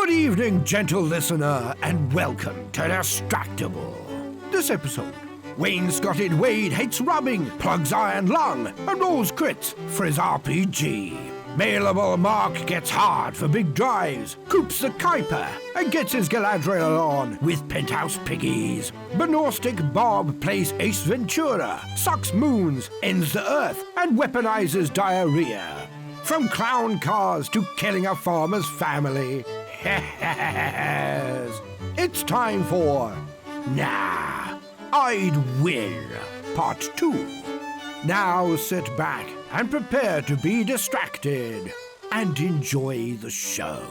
Good evening, gentle listener, and welcome to Distractible. This episode, Wainscoted Wade hates rubbing, plugs iron lung, and rolls crits for his RPG. Mailable Mark gets hard for big drives, coops the Kuiper, and gets his Galadriel on with penthouse piggies. Benostic Bob plays Ace Ventura, sucks moons, ends the earth, and weaponizes diarrhea. From clown cars to killing a farmer's family. It's time for Nah, I'd Win, Part 2. Now sit back and prepare to be distracted and enjoy the show.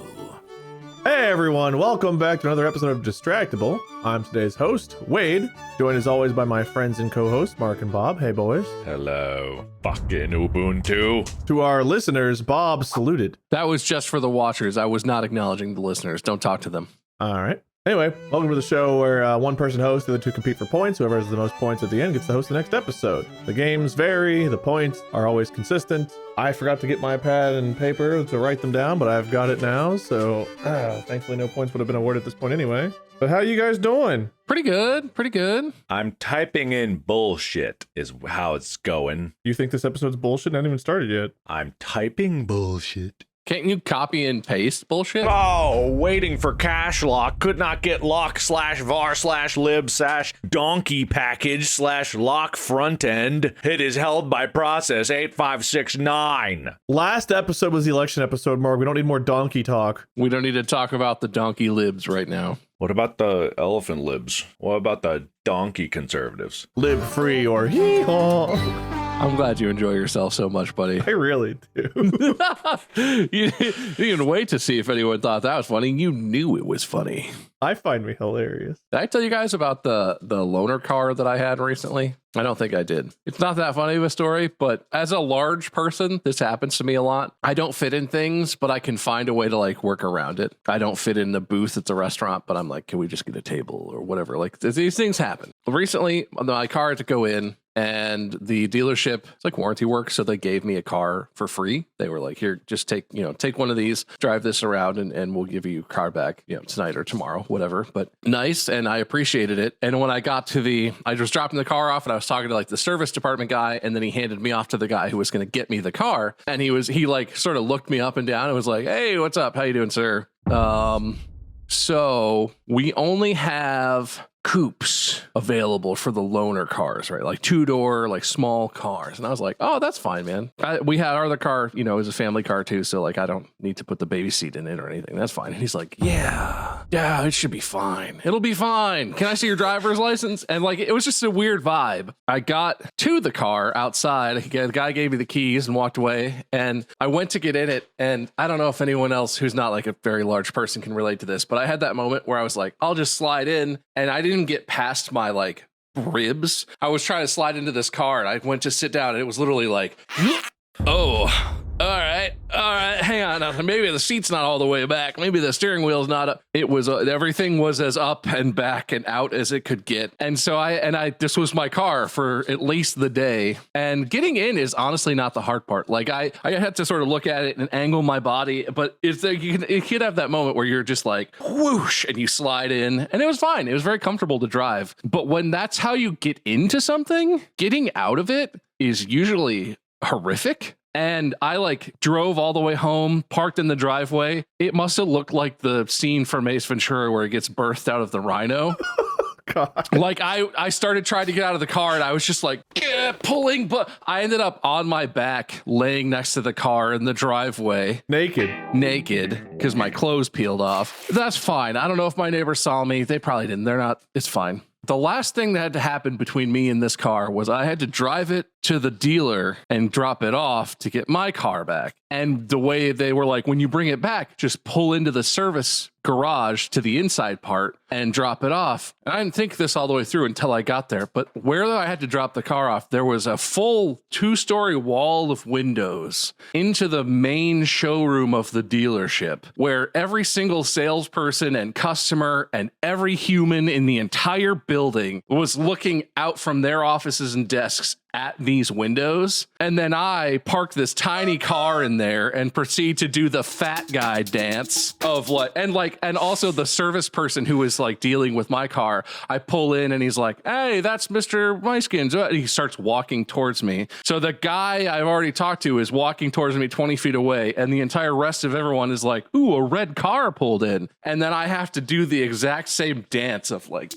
Hey everyone, welcome back to another episode of Distractible. I'm today's host, Wade, joined as always by my friends and co-hosts, Mark and Bob. Hey boys. Hello, fucking Ubuntu. To our listeners, Bob saluted. That was just for the watchers. I was not acknowledging the listeners. Don't talk to them. All right. Anyway, welcome to the show where one person hosts, the other two compete for points. Whoever has the most points at the end gets to host the next episode. The games vary, the points are always consistent. I forgot to get my pad and paper to write them down, but I've got it now, so thankfully no points would have been awarded at this point anyway. But how you guys doing? Pretty good, pretty good. I'm typing in bullshit is how it's going. You think this episode's bullshit? It hasn't even started yet. I'm typing bullshit. Can't you copy and paste bullshit? Oh, waiting for cache lock. Could not get lock/var/lib/donkey package/lock front end. It is held by process 8569. Last episode was the election episode, Mark. We don't need more donkey talk. We don't need to talk about the donkey libs right now. What about the elephant libs? What about the donkey conservatives? Lib free or hee-haw. I'm glad you enjoy yourself so much, buddy. I really do. You didn't wait to see if anyone thought that was funny. You knew it was funny. I find me hilarious. Did I tell you guys about the loaner car that I had recently? I don't think I did. It's not that funny of a story, but as a large person, this happens to me a lot. I don't fit in things, but I can find a way to like work around it. I don't fit in the booth at the restaurant, but I'm like, can we just get a table or whatever? Like these things happen. Recently, my car had to go in. And the dealership, it's like warranty work, so they gave me a car for free. They were like, here, just take one of these, drive this around, and we'll give you your car back, tonight or tomorrow, whatever. But nice, and I appreciated it. And when I got to I was dropping the car off, and I was talking to like the service department guy, and then he handed me off to the guy who was going to get me the car. And he like sort of looked me up and down and was like, hey, what's up? How you doing, sir? So we only have coupes available for the loaner cars, right? Like 2-door, like small cars. And I was like, oh, that's fine, man. We had our other car, is a family car too. So like, I don't need to put the baby seat in it or anything. That's fine. And he's like, yeah, it should be fine. It'll be fine. Can I see your driver's license? And like, it was just a weird vibe. I got to the car outside. The guy gave me the keys and walked away. And I went to get in it. And I don't know if anyone else who's not like a very large person can relate to this, but I had that moment where I was like, I'll just slide in. And I didn't get past my like ribs. I was trying to slide into this car and I went to sit down and it was literally like, oh, all right, hang on. Now, maybe the seat's not all the way back. Maybe the steering wheel's not up. It was everything was as up and back and out as it could get. And so this was my car for at least the day. And getting in is honestly not the hard part. Like I had to sort of look at it and angle my body, but it's like you could have that moment where you're just like whoosh and you slide in and it was fine. It was very comfortable to drive. But when that's how you get into something, getting out of it is usually horrific. And I like drove all the way home, parked in the driveway. It must have looked like the scene from Ace Ventura where he gets birthed out of the rhino. God. Like I started trying to get out of the car and I was just like pulling, but I ended up on my back laying next to the car in the driveway. Naked because my clothes peeled off. That's fine. I don't know if my neighbors saw me. They probably didn't. They're not. It's fine. The last thing that had to happen between me and this car was I had to drive it to the dealer and drop it off to get my car back. And the way they were like, when you bring it back, just pull into the service garage to the inside part and drop it off. And I didn't think this all the way through until I got there. But where I had to drop the car off, there was a full 2-story wall of windows into the main showroom of the dealership, where every single salesperson and customer and every human in the entire building was looking out from their offices and desks at these windows. And then I park this tiny car in there and proceed to do the fat guy dance of and also the service person who is like dealing with my car. I pull in and he's like, hey, that's Mr. Myskins. He starts walking towards me. So the guy I've already talked to is walking towards me 20 feet away. And the entire rest of everyone is like, ooh, a red car pulled in. And then I have to do the exact same dance of like,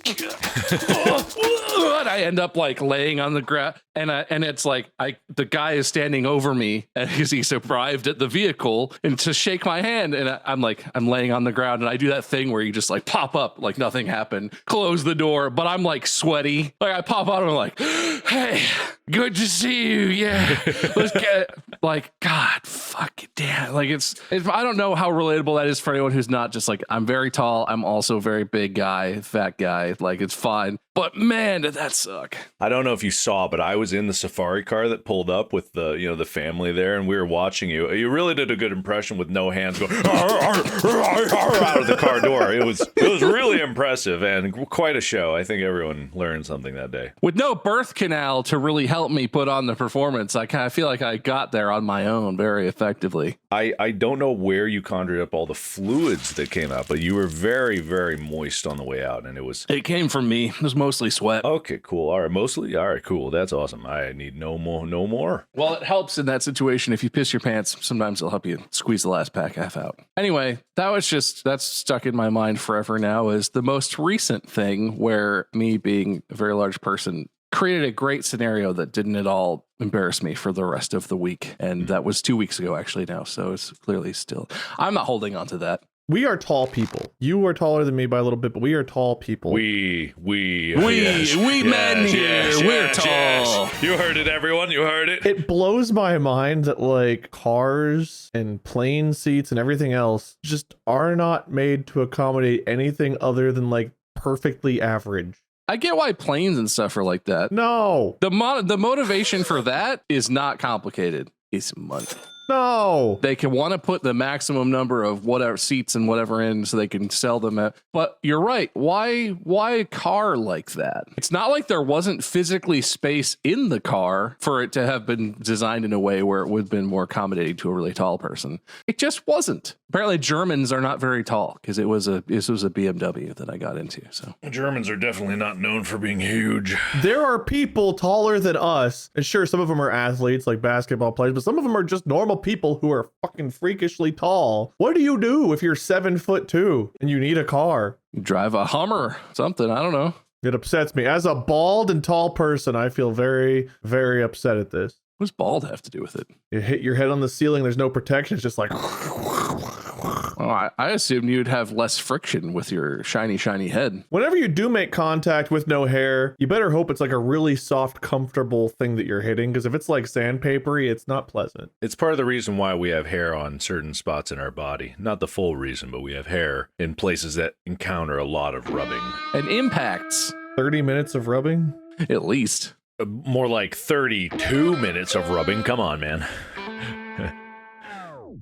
and I end up like laying on the ground. And it's like the guy is standing over me as he's arrived at the vehicle and to shake my hand. And I'm laying on the ground and I do that thing where you just like pop up like nothing happened, close the door, but I'm like sweaty. Like I pop out and I'm like, hey, good to see you. Yeah. Let's get like, God, fuck it. Damn. Like it's, I don't know how relatable that is for anyone who's not just like, I'm very tall. I'm also a very big guy, fat guy. Like it's fine. But man, did that suck. I don't know if you saw, but I was in the safari car that pulled up with the family there, and we were watching you. You really did a good impression with no hands going out of the car door. It was really impressive and quite a show. I think everyone learned something that day. With no birth canal to really help me put on the performance, I kind of feel like I got there on my own very effectively. I don't know where you conjured up all the fluids that came out, but you were very, very moist on the way out, and it came from me. It was mostly sweat. Okay, cool. All right, mostly? All right, cool. That's awesome. I need no more. Well, it helps in that situation. If you piss your pants, sometimes it'll help you squeeze the last pack half out. Anyway, that's stuck in my mind forever now as the most recent thing where me being a very large person created a great scenario that didn't at all embarrass me for the rest of the week. And that was 2 weeks ago actually now. So it's clearly still, I'm not holding on to that. We are tall people. You are taller than me by a little bit, but we are tall people. We men here, we're tall. Yes. You heard it, everyone. You heard it. It blows my mind that like cars and plane seats and everything else just are not made to accommodate anything other than like perfectly average. I get why planes and stuff are like that. No. The motivation for that is not complicated. It's money. No. They can want to put the maximum number of whatever seats and whatever in so they can sell them at. But you're right. Why a car like that? It's not like there wasn't physically space in the car for it to have been designed in a way where it would have been more accommodating to a really tall person. It just wasn't. Apparently Germans are not very tall because this was a BMW that I got into. So Germans are definitely not known for being huge. There are people taller than us. And sure, some of them are athletes like basketball players, but some of them are just normal people who are fucking freakishly tall. What do you do if you're 7'2" and you need a car? Drive a Hummer, something. I don't know. It upsets me. As a bald and tall person, I feel very, very upset at this. What does bald have to do with it? You hit your head on the ceiling. There's no protection. It's just like... Well, I assumed you'd have less friction with your shiny head. Whenever you do make contact with no hair, you better hope it's like a really soft, comfortable thing that you're hitting, because if it's like sandpapery, it's not pleasant. It's part of the reason why we have hair on certain spots in our body. Not the full reason, but we have hair in places that encounter a lot of rubbing. And impacts. 30 minutes of rubbing? At least. More like 32 minutes of rubbing. Come on, man.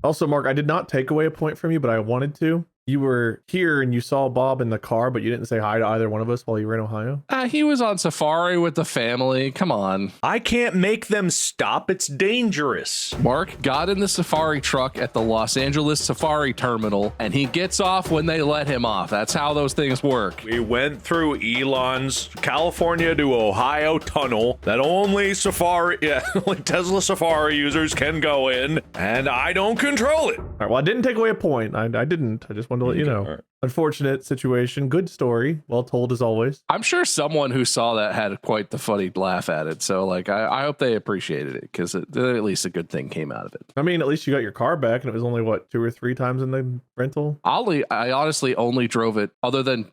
Also, Mark, I did not take away a point from you, but I wanted to. You were here and you saw Bob in the car, but you didn't say hi to either one of us while you were in Ohio? He was on safari with the family. Come on. I can't make them stop. It's dangerous. Mark got in the safari truck at the Los Angeles Safari Terminal, and he gets off when they let him off. That's how those things work. We went through Elon's California to Ohio tunnel that only only Tesla Safari users can go in, and I don't control it. All right, well, I didn't take away a point. I didn't. I just wanted to let you know. Right. Unfortunate situation. Good story. Well told as always. I'm sure someone who saw that had quite the funny laugh at it. So like, I hope they appreciated it because at least a good thing came out of it. I mean, at least you got your car back and it was only what, 2 or 3 times in the rental? I honestly only drove it other than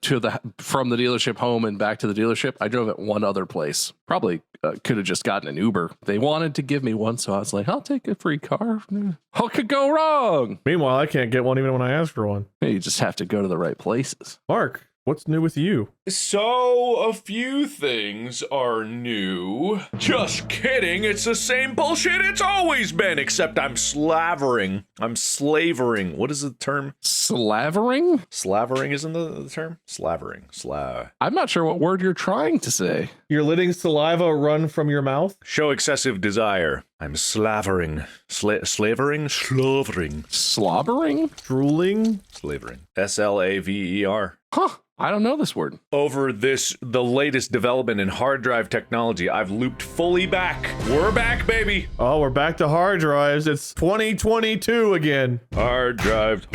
from the dealership home and back to the dealership. I drove it one other place. Probably could have just gotten an Uber. They wanted to give me one. So I was like, I'll take a free car. What could go wrong? Meanwhile, I can't get one even when I ask for one. You just have to go to the right places. Mark, What's new with you? So, a few things are new. Just kidding, it's the same bullshit it's always been, except I'm slavering. I'm slavering. What is the term? Slavering? Slavering isn't the term? Slavering. I'm not sure what word you're trying to say. You're letting saliva run from your mouth? Show excessive desire. I'm slavering. Slavering? Slavering. Slobbering? Drooling? Slavering. SLAVER. Huh. I don't know this word. Over the latest development in hard drive technology, I've looped fully back. We're back, baby. Oh, we're back to hard drives. It's 2022 again. Hard drives,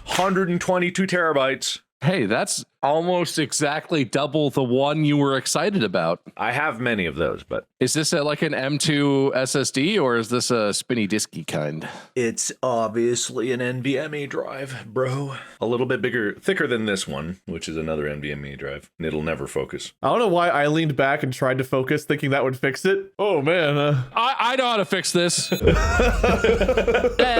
122 terabytes. Hey, that's almost exactly double the one you were excited about. I have many of those, but Is this like an M2 SSD or is this a spinny disky kind? it's obviously an NVMe drive, bro. A little bit bigger, thicker than this one, which is another NVMe drive. And it'll never focus. I don't know why I leaned back and tried to focus thinking that would fix it. Oh, man. I know how to fix this. Hey,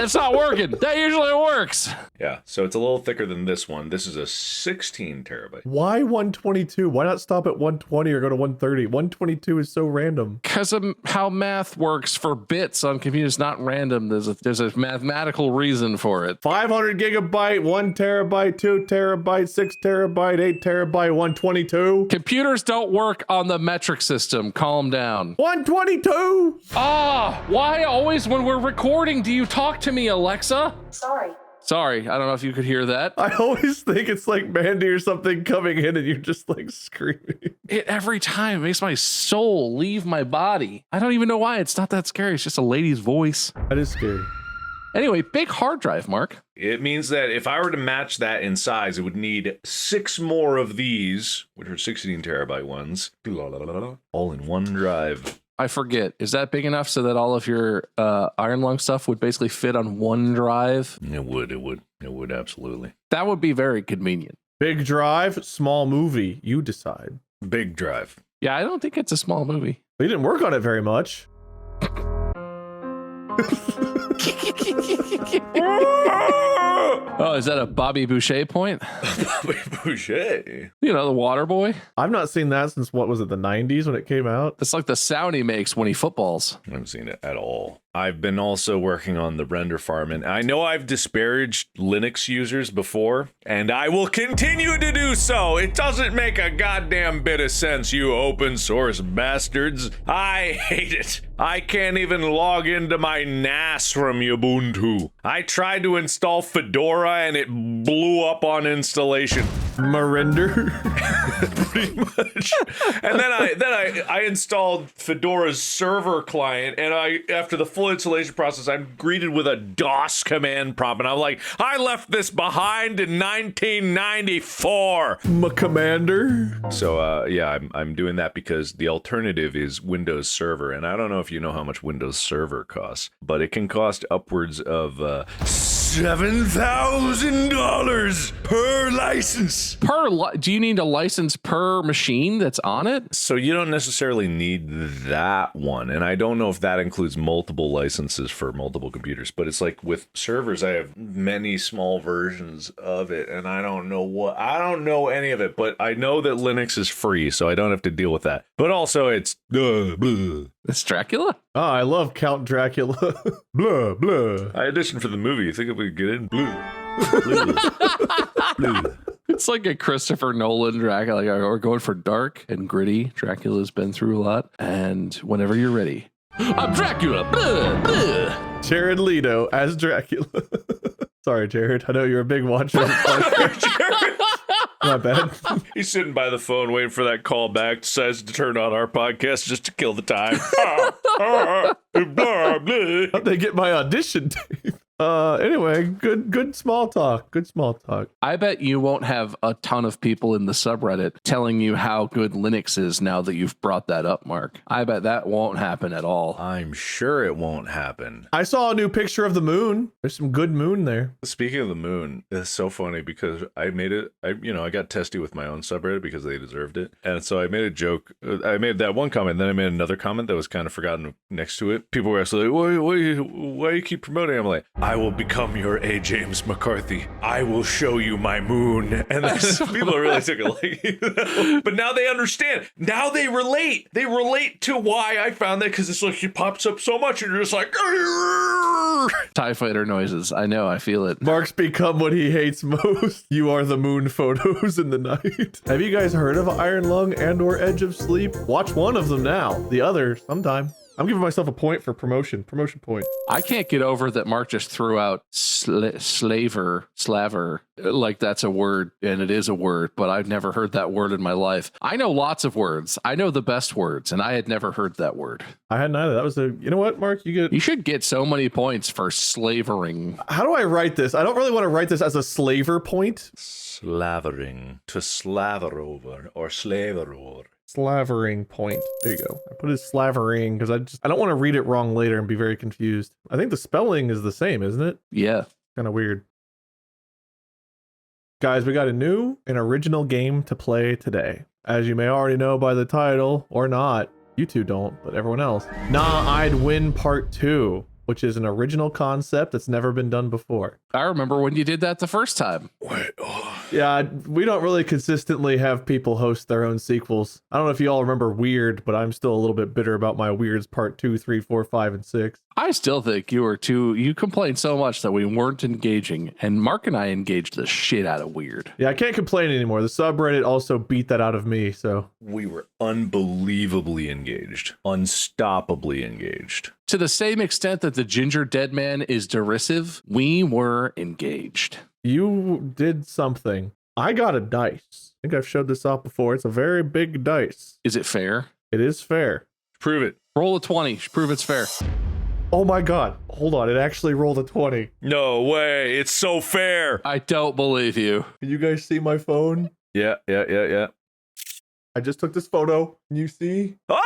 it's not working. That usually works. Yeah, so it's a little thicker than this one. This is a 16 terabyte. Why 122? Why not stop at 120 or go to 130? 122 is so random. Because of how math works for bits on computers, not random. There's a mathematical reason for it. 500 gigabyte, 1 terabyte, 2 terabyte, 6 terabyte, 8 terabyte, 122. Computers don't work on the metric system. Calm down. 122! Why always when we're recording do you talk to me, Alexa? Sorry, I don't know if you could hear that. I always think it's like Mandy or something coming in and you're just like screaming. It every time makes my soul leave my body. I don't even know why. It's not that scary. It's just a lady's voice. That is scary. Anyway, big hard drive, Mark. It means that if I were to match that in size, it would need 6 more of these, which are 16 terabyte ones, all in one drive. I forget. Is that big enough so that all of your Iron Lung stuff would basically fit on one drive? It would absolutely. That would be very convenient. Big drive, small movie. You decide. Big drive. Yeah, I don't think it's a small movie. We didn't work on it very much. Oh, is that a Bobby Boucher point? Bobby Boucher. You know, the water boy? I've not seen that since, what was it, the 90s when it came out? That's like the sound he makes when he footballs. I haven't seen it at all. I've been also working on the render farm, and I know I've disparaged Linux users before, and I will continue to do so. It doesn't make a goddamn bit of sense, you open source bastards. I hate it. I can't even log into my NAS from Ubuntu. I tried to install Fedora, and it blew up on installation. Marinder. Pretty much. And then I installed Fedora's server client, and after the full installation process, I'm greeted with a DOS command prompt, and I'm like, I left this behind in 1994. Commander. So yeah, I'm doing that because the alternative is Windows Server, and I don't know if you know how much Windows Server costs, but it can cost upwards of $7,000 per license. Do you need a license per machine that's on it? So you don't necessarily need that one, and I don't know if that includes multiple licenses for multiple computers, but it's like with servers, I have many small versions of it, and I don't know any of it, but I know that Linux is free, so I don't have to deal with that. But also it's It's Dracula? Oh, I love Count Dracula. Blah, blah. I auditioned for the movie. You think if we could get in? Blue. Blue. It's like a Christopher Nolan Dracula. Like, we're going for dark and gritty. Dracula's been through a lot. And whenever you're ready, I'm Dracula. Blah, blah. Jared Leto as Dracula. Sorry, Jared. I know you're a big watcher. Not bad. He's sitting by the phone waiting for that call back, decides to turn on our podcast just to kill the time. How'd they get my audition tape? Anyway, good small talk. Good small talk. I bet you won't have a ton of people in the subreddit telling you how good Linux is now that you've brought that up, Mark. I bet that won't happen at all. I'm sure it won't happen. I saw a new picture of the moon. There's some good moon there. Speaking of the moon, it's so funny because I made it, I got testy with my own subreddit because they deserved it. And so I made a joke. I made that one comment, then I made another comment that was kind of forgotten next to it. People were actually like, why you keep promoting? I'm like, I will become your A. James McCarthy. I will show you my moon. And then people really took it like, but now they understand. Now they relate. They relate to why I found that, because it's like it pops up so much and you're just like, TIE fighter noises. I know. I feel it. Mark's become what he hates most. You are the moon photos in the night. Have you guys heard of Iron Lung and or Edge of Sleep? Watch one of them now. The other sometime. I'm giving myself a point for promotion. Promotion point. I can't get over that Mark just threw out slaver, like that's a word, and it is a word, but I've never heard that word in my life. I know lots of words. I know the best words, and I had never heard that word. I hadn't either. That was you know what, Mark? You should get so many points for slavering. How do I write this? I don't really want to write this as a slaver point. Slavering. To slaver over or slaver over. Slavering point. There you go. I put it slavering because I don't want to read it wrong later and be very confused. I think the spelling is the same, isn't it? Yeah. Kind of weird. Guys, we got a new and original game to play today. As you may already know by the title, or not. You two don't, but everyone else. Nah, I'd Win Part 2, which is an original concept that's never been done before. I remember when you did that the first time. Wait, Yeah, we don't really consistently have people host their own sequels. I don't know if you all remember Weird, but I'm still a little bit bitter about my Weirds Part 2, 3, 4, 5, and 6. I still think you complained so much that we weren't engaging, and Mark and I engaged the shit out of Weird. Yeah, I can't complain anymore. The subreddit also beat that out of me, so. We were unbelievably engaged. Unstoppably engaged. To the same extent that the ginger dead man is derisive, we were engaged. You did something. I got a dice. I think I've showed this off before. It's a very big dice. Is it fair? It is fair. Prove it. Roll a 20. Prove it's fair. Oh my god. Hold on. It actually rolled a 20. No way. It's so fair. I don't believe you. Can you guys see my phone? Yeah. I just took this photo. Can you see? Oh!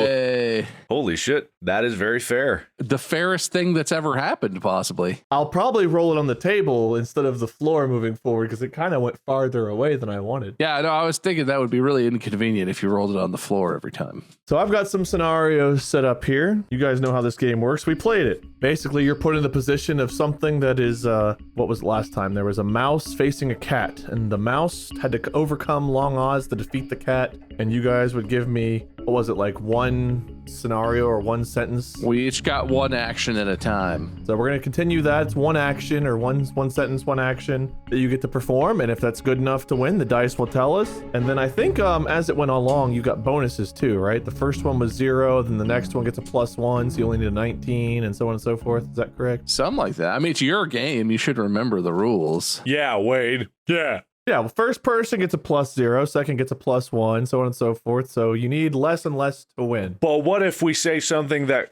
Hey! Holy shit. That is very fair. The fairest thing that's ever happened, possibly. I'll probably roll it on the table instead of the floor moving forward because it kind of went farther away than I wanted. Yeah, no, I was thinking that would be really inconvenient if you rolled it on the floor every time. So I've got some scenarios set up here. You guys know how this game works. We played it. Basically, you're put in the position of something that is, what was it last time? There was a mouse facing a cat, and the mouse had to overcome long odds to defeat the cat, and you guys would give me, what was it, like one scenario or one sentence? We each got one action at a time. So we're going to continue that. It's one action or one sentence, one action that you get to perform, and if that's good enough to win, the dice will tell us. And then I think as it went along, you got bonuses too, right? The first one was 0, then the next one gets a +1, so you only need a 19, and so on and so forth. Is that correct? Something like that. I mean, it's your game. You should remember the rules. Yeah, Wade. Yeah. Yeah, well, first person gets a +0, second gets a +1, so on and so forth. So you need less and less to win. But what if we say something that,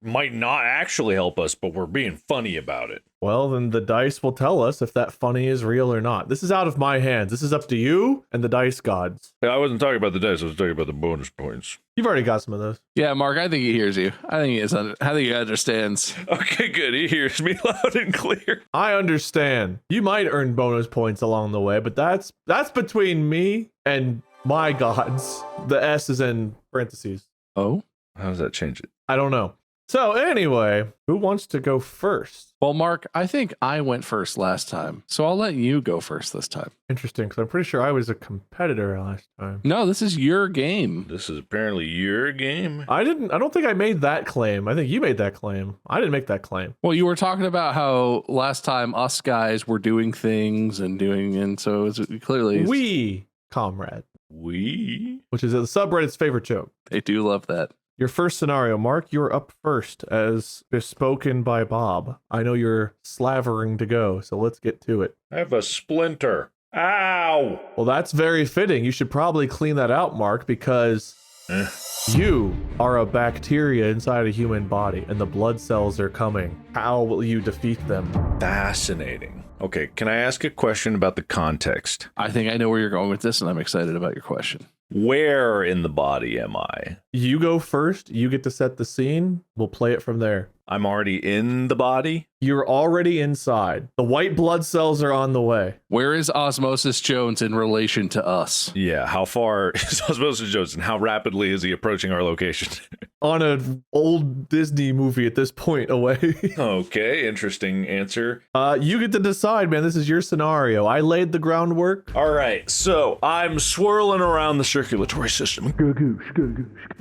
might not actually help us, but we're being funny about it? Well, then the dice will tell us if that funny is real or not. This is out of my hands. This is up to you and the dice gods. Yeah, I wasn't talking about the dice. I was talking about the bonus points. You've already got some of those. Yeah, Mark, I think he hears you. I think he understands. Okay, good. He hears me loud and clear. I understand. You might earn bonus points along the way, but that's between me and my gods. The S is in parentheses. Oh? How does that change it? I don't know. So anyway, who wants to go first? Well, Mark, I think I went first last time, so I'll let you go first this time. Interesting, because I'm pretty sure I was a competitor last time. No, this is your game. This is apparently your game. I don't think I made that claim. I think you made that claim. I didn't make that claim. Well, you were talking about how last time us guys were doing things and so it's clearly We, comrade. We? Which is the subreddit's favorite joke. They do love that. Your first scenario, Mark, you're up first as bespoken by Bob. I know you're slavering to go, so let's get to it. I have a splinter. Ow! Well, that's very fitting. You should probably clean that out, Mark, because you are a bacteria inside a human body, and the blood cells are coming. How will you defeat them? Fascinating. Okay, can I ask a question about the context? I think I know where you're going with this, and I'm excited about your question. Where in the body am I? You go first. You get to set the scene. We'll play it from there. I'm already in the body? You're already inside. The white blood cells are on the way. Where is Osmosis Jones in relation to us? Yeah, how far is Osmosis Jones and how rapidly is he approaching our location? on an old Disney movie at this point away. Okay, interesting answer. You get to decide, man. This is your scenario. I laid the groundwork. All right, so I'm swirling around the circulatory system.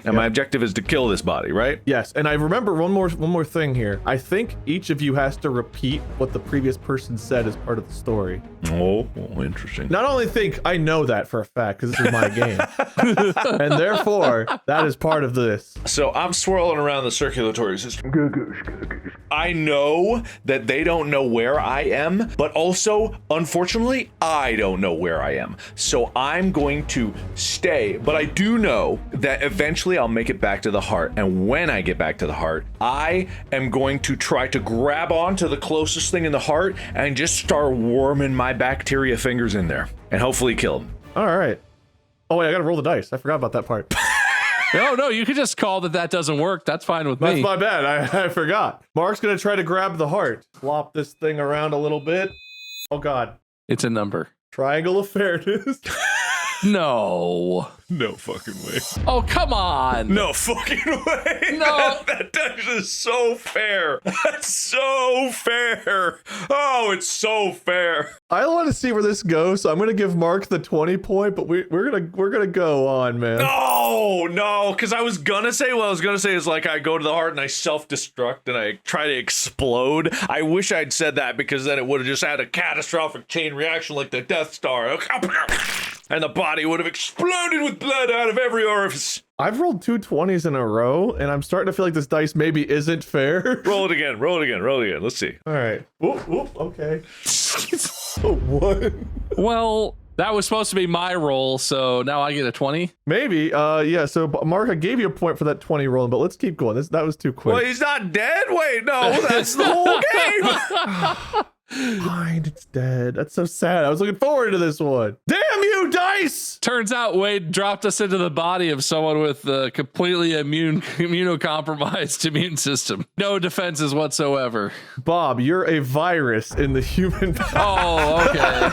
And my objective is to kill this body, right? Yes, and I remember one more thing here. I think each of you has to repeat what the previous person said as part of the story. Oh, interesting. Not only think, I know that for a fact, because this is my game. And therefore, that is part of this. So I'm swirling around the circulatory system. I know that they don't know where I am, but also, unfortunately, I don't know where I am. So I'm going to stay, but I do know that eventually I'll make it back to the heart. And when I get back to the heart, I am going to try to grab onto the closest thing in the heart and just start worming my bacteria fingers in there and hopefully kill them. All right. Oh, wait, I got to roll the dice. I forgot about that part. No, you could just call that doesn't work. That's fine with That's me. my bad. I forgot. Mark's going to try to grab the heart. Flop this thing around a little bit. Oh, God. It's a number. Triangle of fairness. No. No fucking way. Oh, come on. No fucking way. No. That dice is so fair. That's so fair. Oh, it's so fair. I want to see where this goes, so I'm going to give Mark the 20 point, but we're gonna go on, man. No, because I was gonna say what I was gonna say is like I go to the heart and I self-destruct and I try to explode. I wish I'd said that because then it would have just had a catastrophic chain reaction like the Death Star. And the body would have exploded with blood out of every orifice. I've rolled 2 20s in a row, and I'm starting to feel like this dice maybe isn't fair. Roll it again. Let's see. All right. Whoop, okay. What? Well, that was supposed to be my roll, so now I get a 20. Maybe. Yeah, so Mark, I gave you a point for that 20 rolling, but let's keep going. That was too quick. Well, he's not dead? Wait, no, that's the whole game. Fine, it's dead. That's so sad. I was looking forward to this one. Damn you, dice! Turns out Wade dropped us into the body of someone with a completely immunocompromised immune system. No defenses whatsoever. Bob, you're a virus in the human body. Oh, okay.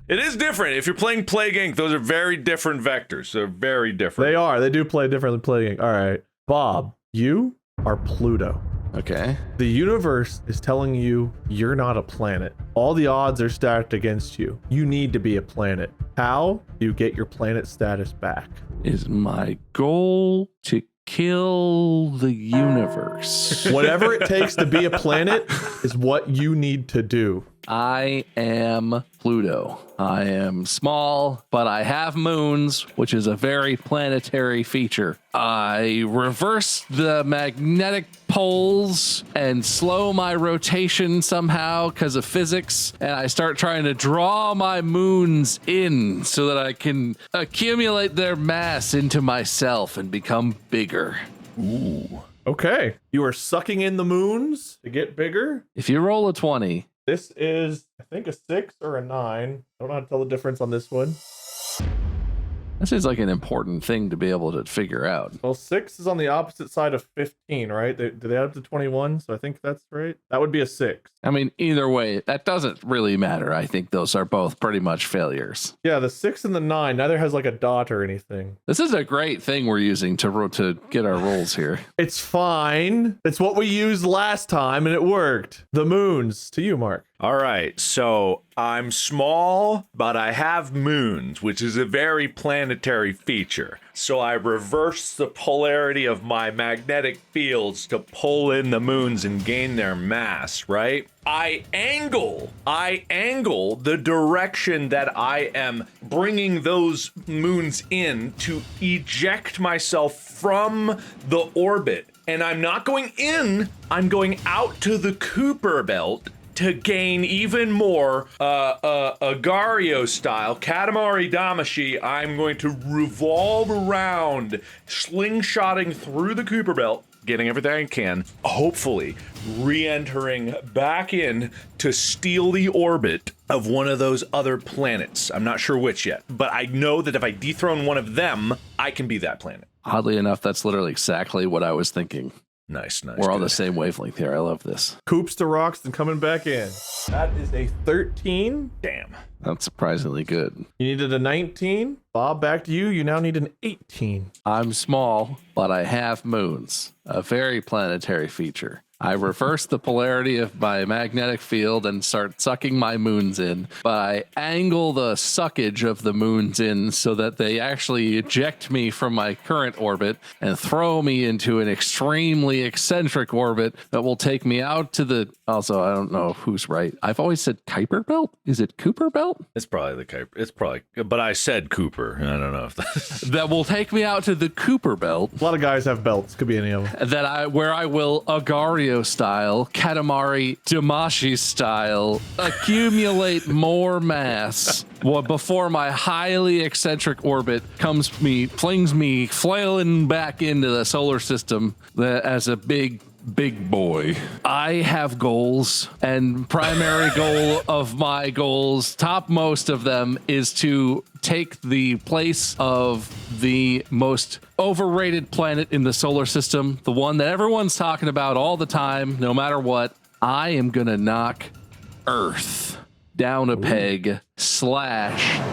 It is different. If you're playing Plague Inc., those are very different vectors. They're very different. They are. They do play differently playing. All right. Bob, you are Pluto. Okay. The universe is telling you you're not a planet. All the odds are stacked against you. You need to be a planet. How do you get your planet status back? Is my goal to kill the universe? Whatever it takes to be a planet is what you need to do. I am Pluto. I am small, but I have moons, which is a very planetary feature. I reverse the magnetic poles and slow my rotation somehow because of physics, and I start trying to draw my moons in so that I can accumulate their mass into myself and become bigger. Ooh. Okay. You are sucking in the moons to get bigger. If you roll a 20, This is, I think, a 6 or a 9. I don't know how to tell the difference on this one. that seems like an important thing to be able to figure out. Well, 6 is on the opposite side of 15, right? Do they add up to 21? So I think that's right. That would be a 6. I mean, either way, that doesn't really matter. I think those are both pretty much failures. Yeah, the 6 and the 9, neither has like a dot or anything. This is a great thing we're using to get our rolls here. It's fine. It's what we used last time and it worked. The moons. To you, Mark. All right, so I'm small, but I have moons, which is a very planetary feature. So I reverse the polarity of my magnetic fields to pull in the moons and gain their mass, right? I angle the direction that I am bringing those moons in to eject myself from the orbit. And I'm not going in, I'm going out to the Kuiper belt to gain even more Agario style, Katamari Damacy. I'm going to revolve around, slingshotting through the Kuiper belt, getting everything I can, hopefully re-entering back in to steal the orbit of one of those other planets. I'm not sure which yet, but I know that if I dethrone one of them, I can be that planet. Oddly enough, that's literally exactly what I was thinking. Nice. We're on good. the same wavelength here. I love this. Coops to Roxton coming back in. That is a 13. Damn. That's surprisingly good. You needed a 19. Bob, back to you. You now need an 18. I'm small, but I have moons. A very planetary feature. I reverse the polarity of my magnetic field and start sucking my moons in, but I angle the suckage of the moons in so that they actually eject me from my current orbit and throw me into an extremely eccentric orbit that will take me out to the... Also, I don't know who's right. I've always said Kuiper Belt. Is it Cooper Belt? It's probably the Kuiper. It's probably, but I said Cooper. I don't know if that's... That will take me out to the Cooper Belt. A lot of guys have belts. Could be any of them. Where I will Agario style, Katamari Damashi style, accumulate more mass before my highly eccentric orbit flings me flailing back into the solar system as a big boy. I have goals, and primary goal of my goals, topmost of them, is to take the place of the most overrated planet in the solar system, the one that everyone's talking about all the time, no matter what. I am gonna knock Earth down a peg /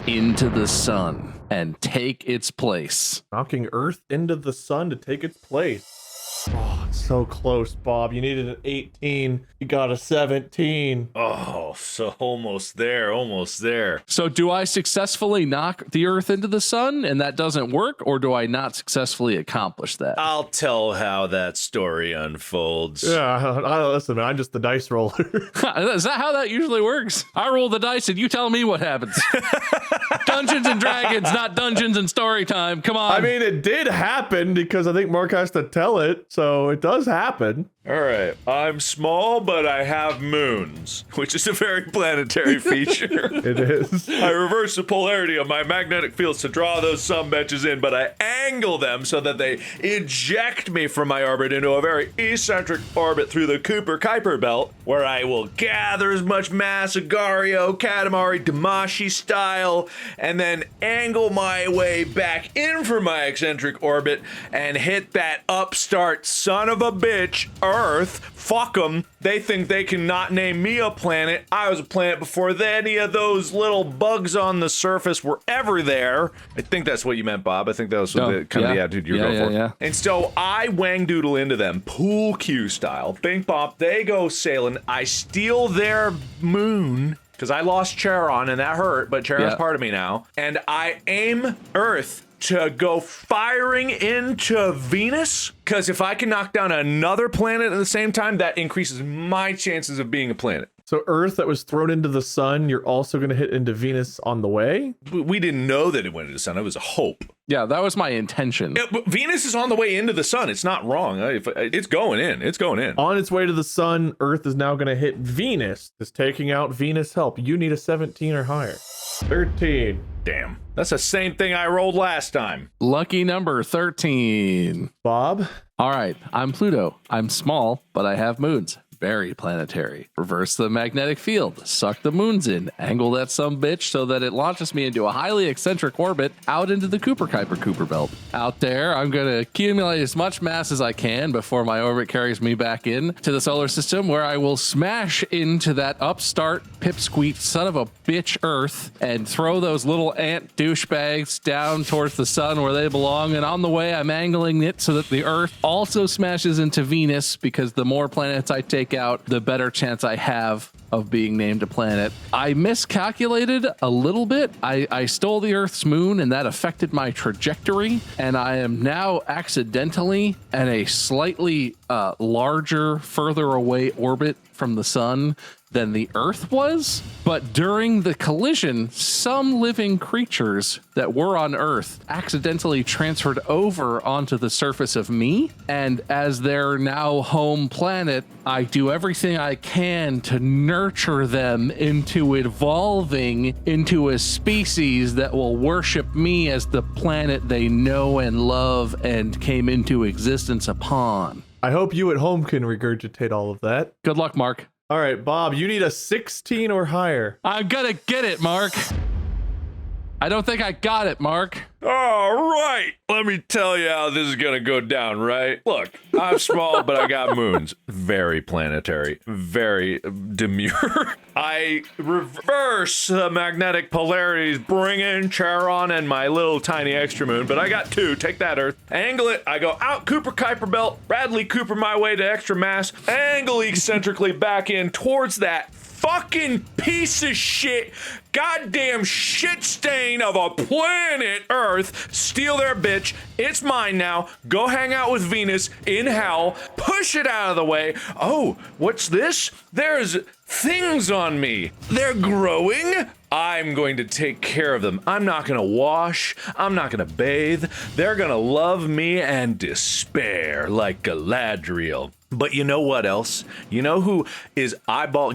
into the sun and take its place. Knocking Earth into the sun to take its place. Oh, so close, Bob. You needed an 18. You got a 17. Oh, so almost there. So do I successfully knock the Earth into the sun and that doesn't work, or do I not successfully accomplish that? I'll tell how that story unfolds. Yeah, listen, man, I'm just the dice roller. Is that how that usually works? I roll the dice and you tell me what happens. Dungeons and Dragons, not Dungeons and Story Time. Come on. I mean, it did happen because I think Mark has to tell it, so it does happen. All right, I'm small, but I have moons, which is a very planetary feature. It is. I reverse the polarity of my magnetic fields to draw those sumbitches in, but I angle them so that they eject me from my orbit into a very eccentric orbit through the Kuiper Belt, where I will gather as much mass, Agario, Katamari, Damashi style, and then angle my way back in from my eccentric orbit and hit that upstart son of a bitch, Earth. Fuck them. They think they can not name me a planet. I was a planet before any of those little bugs on the surface were ever there. I think that's what you meant, Bob. I think that was the kind of the attitude you were going for. Yeah. And so I wang doodle into them, pool cue style. Bing bop, they go sailing. I steal their moon, because I lost Charon and that hurt, but Charon's part of me now. And I aim Earth to go firing into Venus, because if I can knock down another planet at the same time, that increases my chances of being a planet. So Earth that was thrown into the sun, you're also going to hit into Venus on the way? We didn't know that it went into the sun. It was a hope. Yeah, that was my intention. But Venus is on the way into the sun. It's not wrong. It's going in. It's going in. On its way to the sun, Earth is now going to hit Venus. It's taking out Venus help. You need a 17 or higher. 13. Damn. That's the same thing I rolled last time. Lucky number 13. Bob? All right, I'm Pluto. I'm small, but I have moons. Very planetary. Reverse the magnetic field. Suck the moons in. Angle that sumbitch so that it launches me into a highly eccentric orbit out into the Kuiper Belt. Out there, I'm going to accumulate as much mass as I can before my orbit carries me back in to the solar system, where I will smash into that upstart pipsqueak son of a bitch Earth and throw those little ant douchebags down towards the sun where they belong. And on the way, I'm angling it so that the Earth also smashes into Venus, because the more planets I take out, the better chance I have of being named a planet. I miscalculated a little bit. I stole the Earth's moon, and that affected my trajectory, and I am now accidentally at a slightly larger, further away orbit from the sun than the Earth was. But during the collision, some living creatures that were on Earth accidentally transferred over onto the surface of me. And as their now home planet, I do everything I can to nurture them into evolving into a species that will worship me as the planet they know and love and came into existence upon. I hope you at home can regurgitate all of that. Good luck, Mark. All right, Bob, you need a 16 or higher. I'm gonna get it, Mark. I don't think I got it, Mark. All right, let me tell you how this is gonna go down, right? Look, I'm small, but I got moons. Very planetary, very demure. I reverse the magnetic polarities, bring in Charon and my little tiny extra moon, but I got 2. Take that, Earth. Angle it. I go out Cooper Kuiper belt, Bradley Cooper my way to extra mass, angle eccentrically back in towards that fucking piece of shit, goddamn shit stain of a planet Earth, steal their bitch, it's mine now, go hang out with Venus in hell, push it out of the way. Oh, what's this? There's things on me. They're growing. I'm going to take care of them. I'm not gonna wash. I'm not gonna bathe. They're gonna love me and despair like Galadriel. But you know what else? You know who is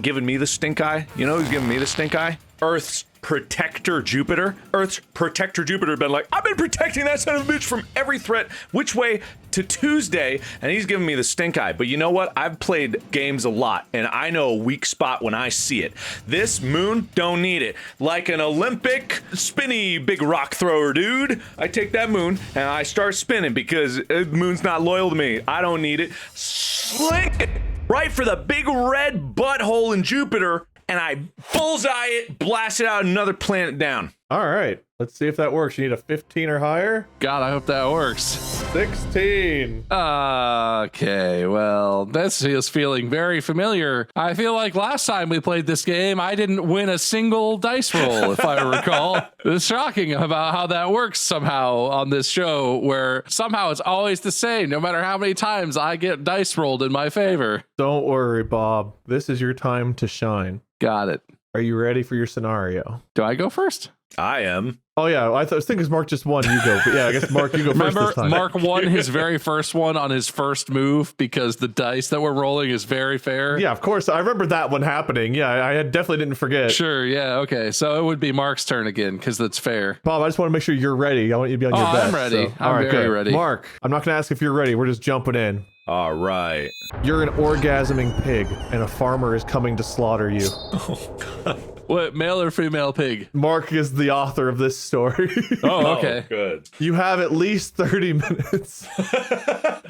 giving me the stink eye? You know who's giving me the stink eye? Earth's protector Jupiter. Earth's protector Jupiter been like, I've been protecting that son of a bitch from every threat. Which way to Tuesday? And he's giving me the stink eye. But you know what? I've played games a lot, and I know a weak spot when I see it. This moon, don't need it. Like an Olympic spinny big rock thrower, dude. I take that moon and I start spinning because the moon's not loyal to me. I don't need it. Sling it right for the big red butthole in Jupiter, and I bullseye it, blast it out another planet down. All right, let's see if that works. You need a 15 or higher. God, I hope that works. 16. Okay, well, this is feeling very familiar. I feel like last time we played this game, I didn't win a single dice roll, if I recall. It's shocking about how that works somehow on this show, where somehow it's always the same, no matter how many times I get dice rolled in my favor. Don't worry, Bob. This is your time to shine. Got it. Are you ready for your scenario? Do I go first? I am. Oh yeah, I was thinking Mark just won. You go. But yeah, I guess Mark, you go first Remember, this time. Mark won his very first one on his first move because the dice that we're rolling is very fair. Yeah, of course. I remember that one happening. Yeah, I definitely didn't forget. Sure, yeah, okay. So it would be Mark's turn again because that's fair. Bob, I just want to make sure you're ready. I want you to be on your best. I'm ready. So. I'm very ready. Mark, I'm not going to ask if you're ready. We're just jumping in. All right. You're an orgasming pig, and a farmer is coming to slaughter you. Oh, God. What, male or female pig? Mark is the author of this story. Oh, okay. Oh, good. You have at least 30 minutes.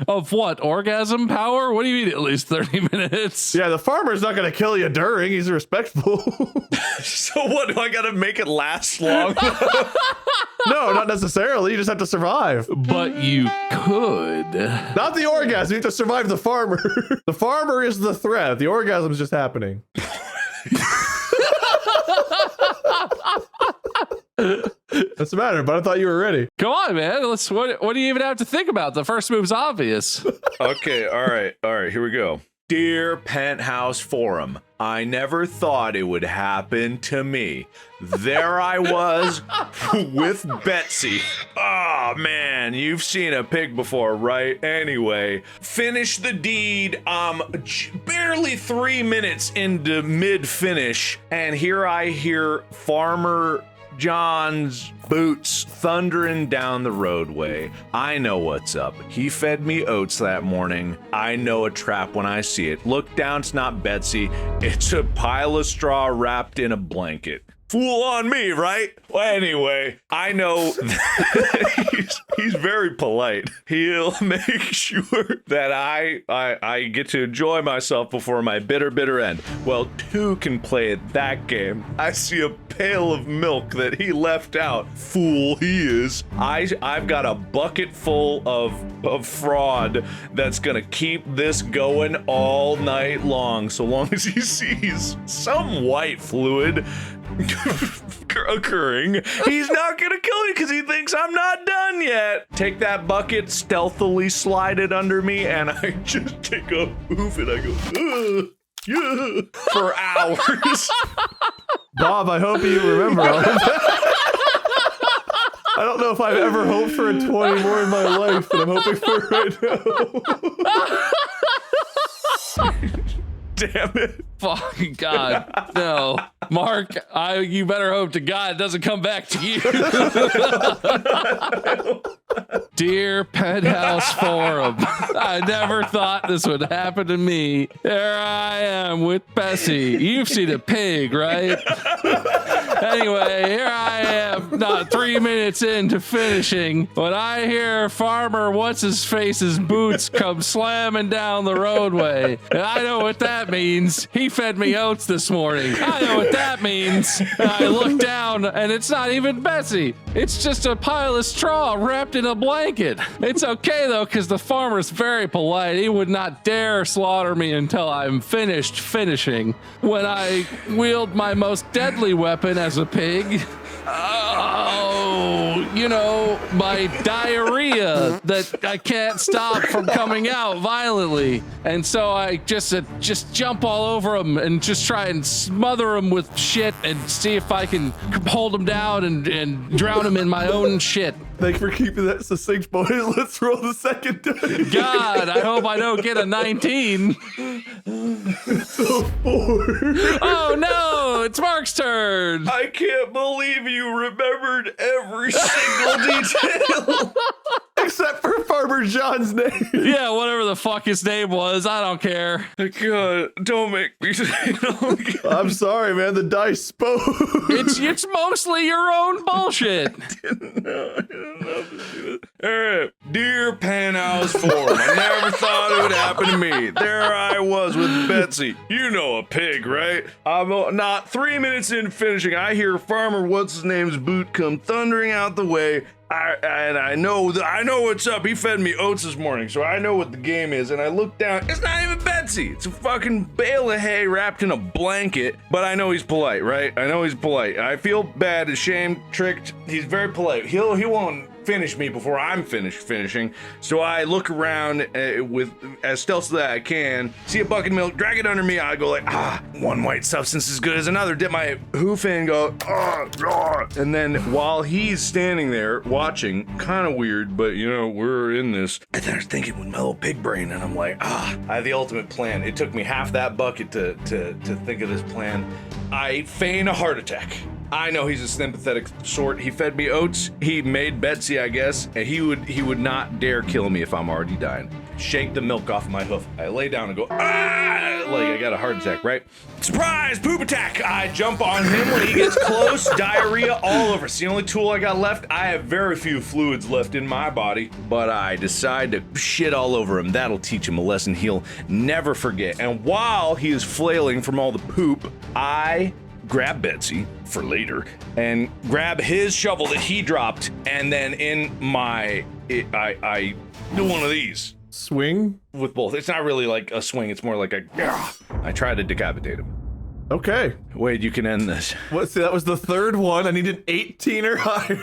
Of what? Orgasm power? What do you mean at least 30 minutes? Yeah, the farmer's not going to kill you during. He's respectful. So what, do I gotta make it last long? No, not necessarily. You just have to survive. But you could. Not the orgasm. You have to survive the farmer. The farmer is the threat. The orgasm is just happening. What's the matter? But I thought you were ready. Come on, man. What do you even have to think about? The first move's obvious. Okay, all right, here we go. Dear Penthouse Forum, I never thought it would happen to me. There I was with Betsy. Oh man, you've seen a pig before, right? Anyway, finish the deed. Barely 3 minutes into mid-finish, and here I hear Farmer John's boots thundering down the roadway. I know what's up. He fed me oats that morning. I know a trap when I see it. Look down, it's not Betsy. It's a pile of straw wrapped in a blanket. Fool on me, right? Well, anyway, I know he's very polite. He'll make sure that I get to enjoy myself before my bitter end. Well, two can play at that game. I see a pail of milk that he left out. Fool he is. I've got a bucket full of fraud that's gonna keep this going all night long, so long as he sees some white fluid occurring. He's not gonna kill me because he thinks I'm not done yet. Take that bucket, stealthily slide it under me, and I just take a hoof and I go, ugh, yeah, for hours. Bob, I hope you remember all of that. I don't know if I've ever hoped for a 20 more in my life, but I'm hoping for it right now. Damn it. Fucking God. No. Mark, you better hope to God it doesn't come back to you. Dear Penthouse Forum, I never thought this would happen to me. There I am with Bessie. You've seen a pig, right? Anyway, here I am not 3 minutes into finishing when I hear Farmer What's-His-Face's boots come slamming down the roadway. And I know what that means. He fed me oats this morning. I know what that means. And I look down, and it's not even Betsy. It's just a pile of straw wrapped in a blanket. It's okay, though, because the farmer's very polite. He would not dare slaughter me until I'm finished finishing. When I wield my most deadly weapon as a pig, my diarrhea that I can't stop from coming out violently. And so I just jump all over him and just try and smother him with shit and see if I can hold him down and drown him in my own shit. Thanks for keeping that succinct, boys. Let's roll the second time. God, I hope I don't get a 19. It's a 4. Oh no, it's Mark's turn. I can't believe you remembered every single detail. Except for Farmer John's name. Yeah, whatever the fuck his name was, I don't care. God, don't make me say it. I'm sorry, man. The dice spoke. It's mostly your own bullshit. All right. Dear Penthouse Forum, I never thought it would happen to me. There I was with Betsy. You know, a pig, right? I'm not 3 minutes in finishing. I hear Farmer What's-His-Name's boot come thundering out the way. I know what's up. He fed me oats this morning, so I know what the game is. And I look down. It's not even Betsy. It's a fucking bale of hay wrapped in a blanket. But I know he's polite, right? I know he's polite. I feel bad, ashamed, tricked. He's very polite. He won't finish me before I'm finishing. So I look around with as stealthily as I can, see a bucket of milk, drag it under me. I go like, one white substance is as good as another. Dip my hoof in, go, and then while he's standing there watching, kind of weird, but we're in this. I started thinking with my little pig brain, and I'm like, I have the ultimate plan. It took me half that bucket to think of this plan. I feign a heart attack. I know he's a sympathetic sort. He fed me oats. He made Betsy, I guess, and he would not dare kill me if I'm already dying. Shake the milk off my hoof. I lay down and go, like I got a heart attack, right? Surprise, poop attack! I jump on him when he gets close. Diarrhea all over. It's the only tool I got left. I have very few fluids left in my body, but I decide to shit all over him. That'll teach him a lesson he'll never forget. And while he is flailing from all the poop, I grab Betsy for later and grab his shovel that he dropped, and then I do one of these. Swing? With both. It's not really like a swing, it's more like I try to decapitate him. Okay. Wade, you can end this. See, that was the third one. I need an 18 or higher.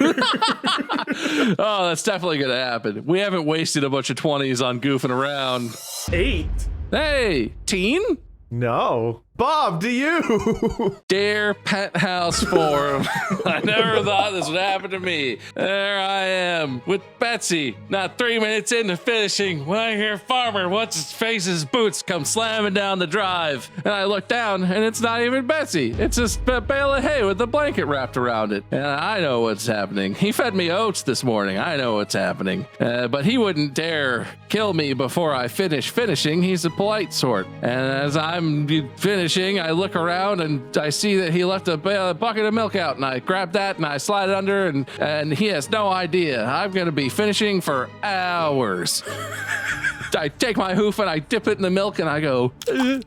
Oh, that's definitely gonna happen. We haven't wasted a bunch of 20s on goofing around. 8? Hey, teen? No. Bob, do you? Dear Penthouse Forum, I never thought this would happen to me. There I am with Betsy, not 3 minutes into finishing when I hear Farmer What's-His-Face's boots come slamming down the drive. And I look down, and it's not even Betsy. It's just a bale of hay with a blanket wrapped around it. And I know what's happening. He fed me oats this morning. I know what's happening. But he wouldn't dare kill me before I finish finishing. He's a polite sort. And as I'm finishing, I look around and I see that he left a bucket of milk out, and I grab that and I slide it under, and he has no idea. I'm going to be finishing for hours. I take my hoof and I dip it in the milk and I go, and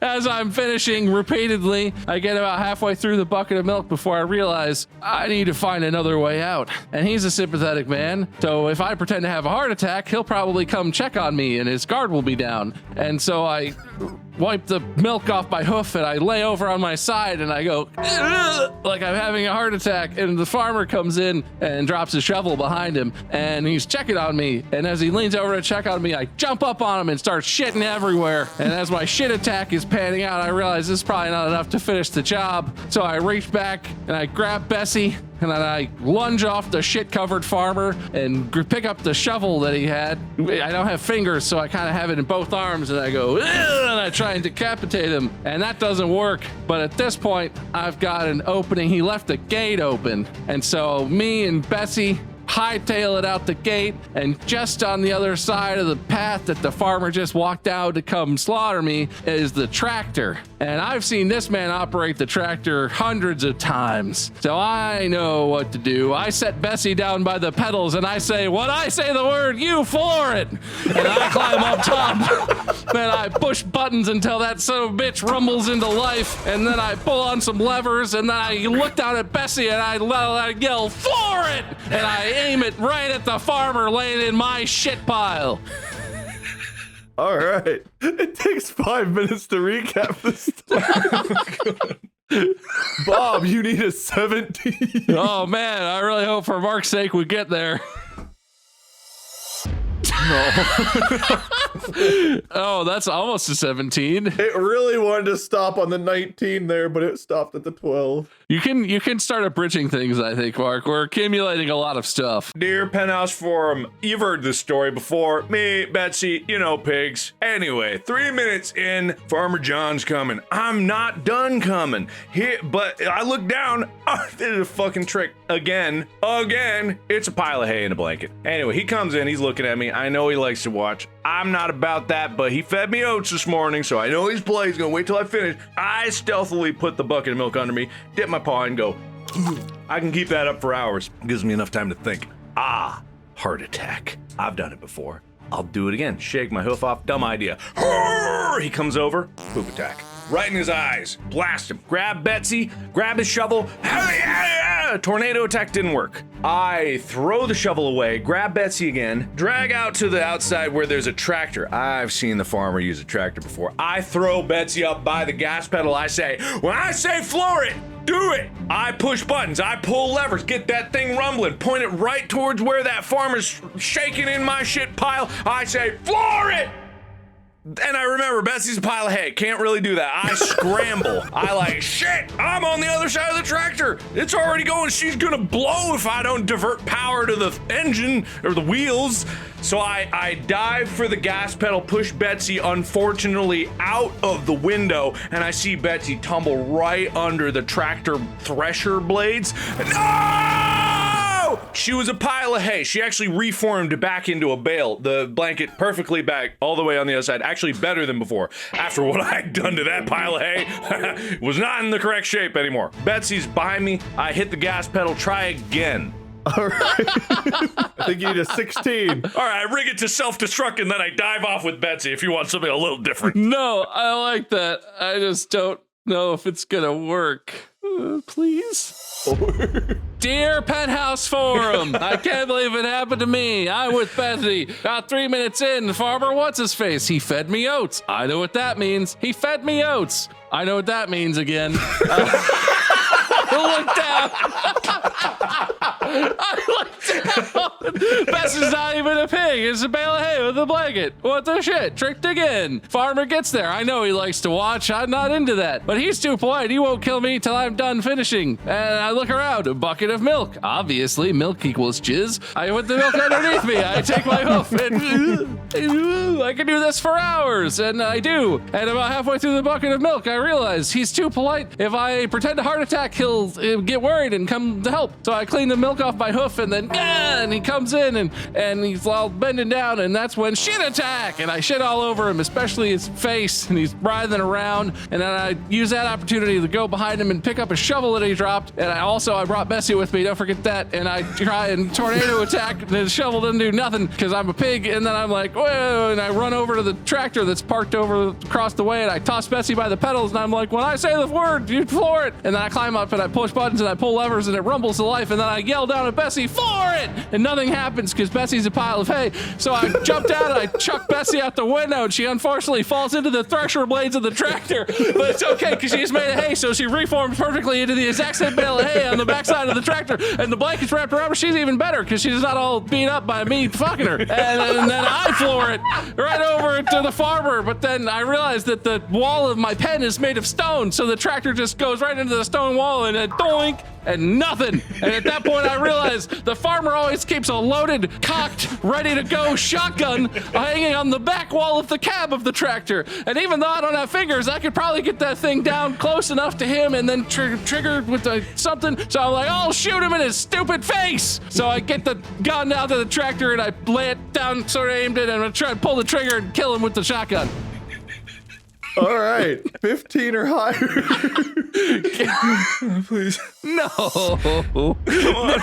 as I'm finishing repeatedly, I get about halfway through the bucket of milk before I realize I need to find another way out. And he's a sympathetic man, so if I pretend to have a heart attack, he'll probably come check on me and his guard will be down. And so I wipe the milk off my hoof and I lay over on my side and I go, like I'm having a heart attack. And the farmer comes in and drops his shovel behind him and he's checking on me. And as he leans over to check on me, I jump up on him and start shitting everywhere. And as my shit attack is panning out, I realize this is probably not enough to finish the job. So I reach back and I grab Bessie and then I lunge off the shit-covered farmer and pick up the shovel that he had. I don't have fingers, so I kind of have it in both arms, and I go, and I try and decapitate him, and that doesn't work. But at this point, I've got an opening. He left the gate open, and so me and Bessie, hightail it out the gate, and just on the other side of the path that the farmer just walked out to come slaughter me is the tractor. And I've seen this man operate the tractor hundreds of times, so I know what to do. I set Bessie down by the pedals and I say, when I say the word, you floor it. And I climb up top, then I push buttons until that son of a bitch rumbles into life, and then I pull on some levers, and then I look down at Bessie and I yell, floor it! And I aim it right at the farmer laying in my shit pile. All right. It takes 5 minutes to recap this stuff. Bob, you need a 17. Oh man, I really hope for Mark's sake we get there. Oh, that's almost a 17. It really wanted to stop on the 19 there, but it stopped at the 12. You can start abridging things, I think, Mark. We're accumulating a lot of stuff. Dear Penthouse Forum, you've heard this story before. Me, Betsy, you know, pigs. Anyway, 3 minutes in, Farmer John's coming. I'm not done coming. But I look down. Oh, this is a fucking trick. Again. It's a pile of hay and a blanket. Anyway, he comes in. He's looking at me. I know he likes to watch. I'm not about that, but he fed me oats this morning, so I know he's playing. He's gonna wait till I finish. I stealthily put the bucket of milk under me, dip my paw, and go. I can keep that up for hours. Gives me enough time to think. Heart attack. I've done it before. I'll do it again. Shake my hoof off. Dumb idea. He comes over. Poop attack. Right in his eyes. Blast him. Grab Betsy. Grab his shovel. Tornado attack didn't work. I throw the shovel away, grab Betsy again, drag out to the outside where there's a tractor. I've seen the farmer use a tractor before. I throw Betsy up by the gas pedal. I say, when I say floor it, do it. I push buttons, I pull levers, get that thing rumbling, point it right towards where that farmer's shaking in my shit pile. I say, floor it. And I remember Betsy's a pile of hay. Can't really do that. I scramble. I like, shit, I'm on the other side of the tractor. It's already going. She's gonna blow if I don't divert power to the engine or the wheels. So I dive for the gas pedal, push Betsy, unfortunately, out of the window, and I see Betsy tumble right under the tractor thresher blades. No! She was a pile of hay. She actually reformed back into a bale. The blanket perfectly back all the way on the other side. Actually better than before. After what I had done to that pile of hay, was not in the correct shape anymore. Betsy's behind me. I hit the gas pedal, try again. All right. I think you need a 16. All right, I rig it to self-destruct and then I dive off with Betsy if you want something a little different. No, I like that. I just don't know if it's gonna work. Please? Dear Penthouse Forum, I can't believe it happened to me. I'm with Betsy. About 3 minutes in, the farmer, what's his face? He fed me oats. I know what that means. He fed me oats. I know what that means again. Look down. I looked down. Bessie's not even a pig. It's a bale of hay with a blanket. What the shit? Tricked again. Farmer gets there. I know he likes to watch. I'm not into that. But he's too polite. He won't kill me till I'm done finishing. And I look around. A bucket of milk. Obviously, milk equals jizz. I put the milk underneath me. I take my hoof and I can do this for hours. And I do. And about halfway through the bucket of milk, I realize he's too polite. If I pretend a heart attack, he'll get worried and come to help. So I clean the milk off my hoof and then and he comes in and he's all bending down, and that's when shit attack, and I shit all over him, especially his face, and he's writhing around, and then I use that opportunity to go behind him and pick up a shovel that he dropped, and I brought Bessie with me, don't forget that, and I try and tornado attack, and the shovel doesn't do nothing because I'm a pig, and then I'm like, whoa, and I run over to the tractor that's parked over across the way, and I toss Bessie by the pedals, and I'm like, when I say the word, you floor it, and then I climb up and I push buttons and I pull levers and it rumbles to life, and then I yell down at Bessie, floor it, and nothing happens because Bessie's a pile of hay. So I jump down and I chuck Bessie out the window, and she unfortunately falls into the thresher blades of the tractor, but it's okay because she's made of hay, so she reforms perfectly into the exact same bale of hay on the backside of the tractor, and the blanket's wrapped around her. She's even better because she's not all beat up by me fucking her, and then I floor it right over to the farmer, but then I realized that the wall of my pen is made of stone, so the tractor just goes right into the stone wall and a doink and nothing. And at that point I realized the farmer always keeps keeps a loaded, cocked, ready to go shotgun hanging on the back wall of the cab of the tractor. And even though I don't have fingers, I could probably get that thing down close enough to him and then trigger with something. So I'm like, I'll shoot him in his stupid face. So I get the gun out of the tractor and I lay it down, sort of aimed it, and I try to pull the trigger and kill him with the shotgun. All right, 15 or higher. Please. No. Come on.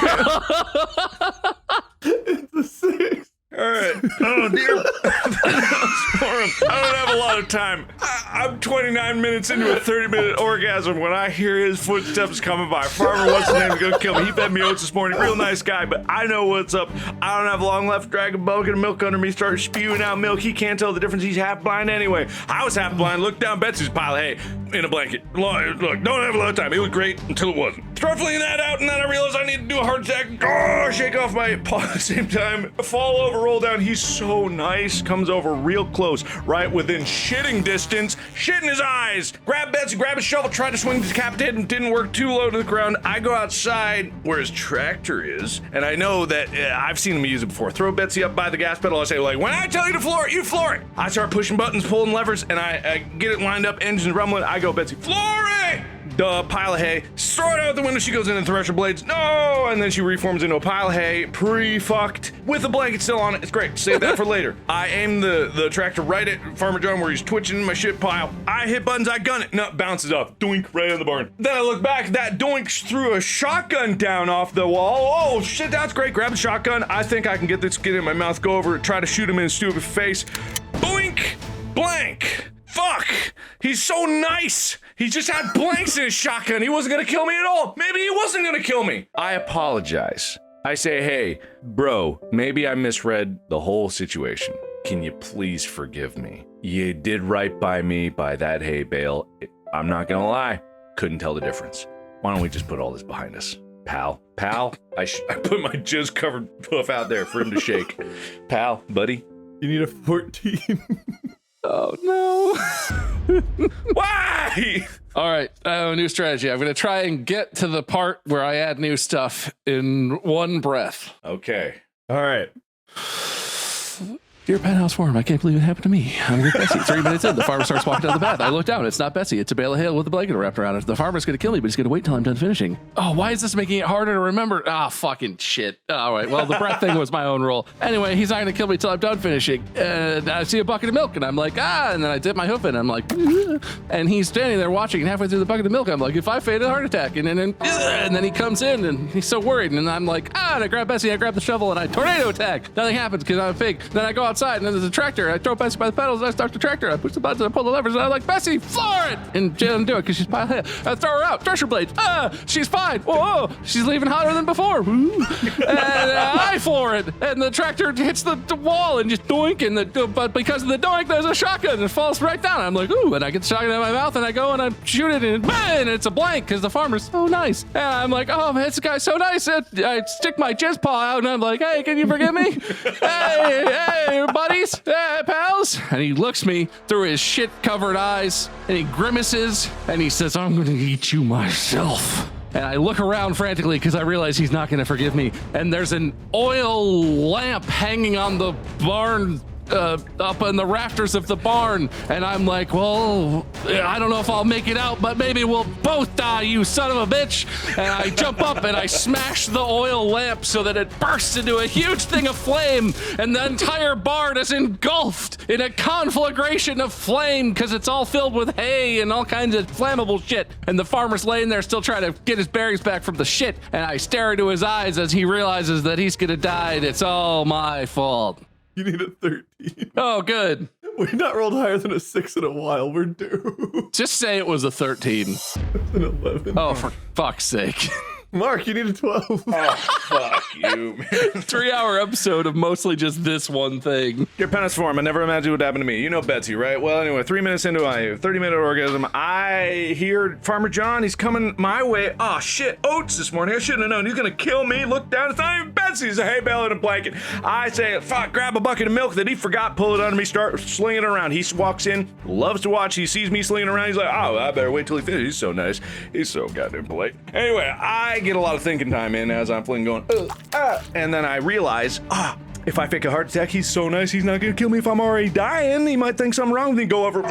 It's a 6. All right. Oh, dear. I don't have a lot of time. I'm 29 minutes into a 30-minute orgasm when I hear his footsteps coming by. Farmer, what's his name? He's gonna kill me. He fed me oats this morning. Real nice guy, but I know what's up. I don't have long left. Drag a bucket of milk under me, start spewing out milk. He can't tell the difference. He's half blind anyway. I was half blind. Looked down Betsy's pile of hay in a blanket. Look, don't have a lot of time. It was great until it wasn't. Start flinging that out, and then I realized I need to do a heart attack. Oh, shake off my paw at the same time. Fall over, roll down. He's so nice. Comes over real close, right within shitting distance. Shit in his eyes. Grab Betsy, grab his shovel, try to swing the decapitated and didn't work. Too low to the ground. I go outside where his tractor is, and I know that I've seen him use it before. Throw Betsy up by the gas pedal. I say, like, when I tell you to floor it, you floor it. I start pushing buttons, pulling levers, and I get it lined up, engine rumbling. I go, Betsy, floor it! Duh, pile of hay. Throw it out the window. She goes in and thresher blades. No! And then she reforms into a pile of hay, pre-fucked, with the blanket still on it. It's great. Save that for later. I aim the tractor right at Farmer John where he's twitching in my shit pile. I hit buttons, I gun it. No, bounces off. Doink, right on the barn. Then I look back. That doink threw a shotgun down off the wall. Oh, shit, that's great. Grab the shotgun. I think I can get this kid in my mouth, go over, try to shoot him in his stupid face. Boink! Blank! Fuck! He's so nice! He just had blanks in his shotgun. He wasn't gonna kill me at all. Maybe he wasn't gonna kill me. I apologize. I say, hey, bro, maybe I misread the whole situation. Can you please forgive me? You did right by me by that hay bale. I'm not gonna lie, couldn't tell the difference. Why don't we just put all this behind us? Pal, I put my jizz-covered hoof out there for him to shake. Pal, buddy. You need a 14. Oh, no. Why? All right, I have a new strategy. I'm going to try and get to the part where I add new stuff in one breath. Okay. All right. Dear Penthouse Forum, I can't believe it happened to me. I'm with Bessie. 3 minutes in, the farmer starts walking down the path. I look down. It's not Bessie. It's a bale of hay with a blanket wrapped around it. The farmer's going to kill me, but he's going to wait till I'm done finishing. Oh, why is this making it harder to remember? Ah, fucking shit. All right, well, the breath thing was my own rule. Anyway, he's not going to kill me till I'm done finishing. And I see a bucket of milk, and I'm like, and then I dip my hoof in, and I'm like, and he's standing there watching, and halfway through the bucket of milk, I'm like, if I fainted a heart attack, and then he comes in, and he's so worried, and I'm like, and I grab Bessie, I grab the shovel, and I tornado attack. Nothing happens because I'm a pig. Then I go outside, and then there's a tractor. I throw Bessie by the pedals, and I start the tractor. I push the buttons, I pull the levers, and I'm like, Bessie, floor it! And she doesn't do it because she's piled ahead. I throw her out, thresher blades. She's fine. Whoa, she's leaving hotter than before. And I floor it, and the tractor hits the wall and just doink. But because of the doink, there's a shotgun and it falls right down. I'm like, ooh, and I get the shotgun in my mouth, and I go and I shoot it, and bang, and it's a blank because the farmer's so nice. And I'm like, oh man, this guy's so nice. I stick my jizz paw out, and I'm like, hey, can you forgive me? hey, buddies. Pals, and he looks me through his shit-covered eyes, and he grimaces, and he says, I'm gonna eat you myself. And I look around frantically because I realize he's not gonna forgive me, and there's an oil lamp hanging on the barn, up on the rafters of the barn, and I'm like, well, I don't know if I'll make it out, but maybe we'll both die, you son of a bitch. And I jump up and I smash the oil lamp so that it bursts into a huge thing of flame, and the entire barn is engulfed in a conflagration of flame because it's all filled with hay and all kinds of flammable shit. And the farmer's laying there still trying to get his bearings back from the shit, and I stare into his eyes as he realizes that he's gonna die, and it's all my fault. You need a 13. Oh, good. We've not rolled higher than a 6 in a while. We're due. Just say it was a 13. It's an 11. Oh, for fuck's sake. Mark, you need a 12. Oh, fuck you, man. 3-hour episode of mostly just this one thing. Your Penthouse Forum, I never imagined what happened to me. You know Betsy, right? Well, anyway, 3 minutes into my 30-minute orgasm, I hear Farmer John. He's coming my way. Oh, shit. Oats this morning. I shouldn't have known. He's going to kill me. Look down. It's not even Betsy. It's a hay bale and a blanket. I say, fuck, grab a bucket of milk that he forgot, pull it under me, start slinging it around. He walks in, loves to watch. He sees me slinging around. He's like, oh, I better wait till he finishes. He's so nice. He's so goddamn polite. Anyway, I get a lot of thinking time in as I'm flinging going, and then I realize, if I fake a heart attack, he's so nice, he's not gonna kill me if I'm already dying. He might think something wrong with me. Go over,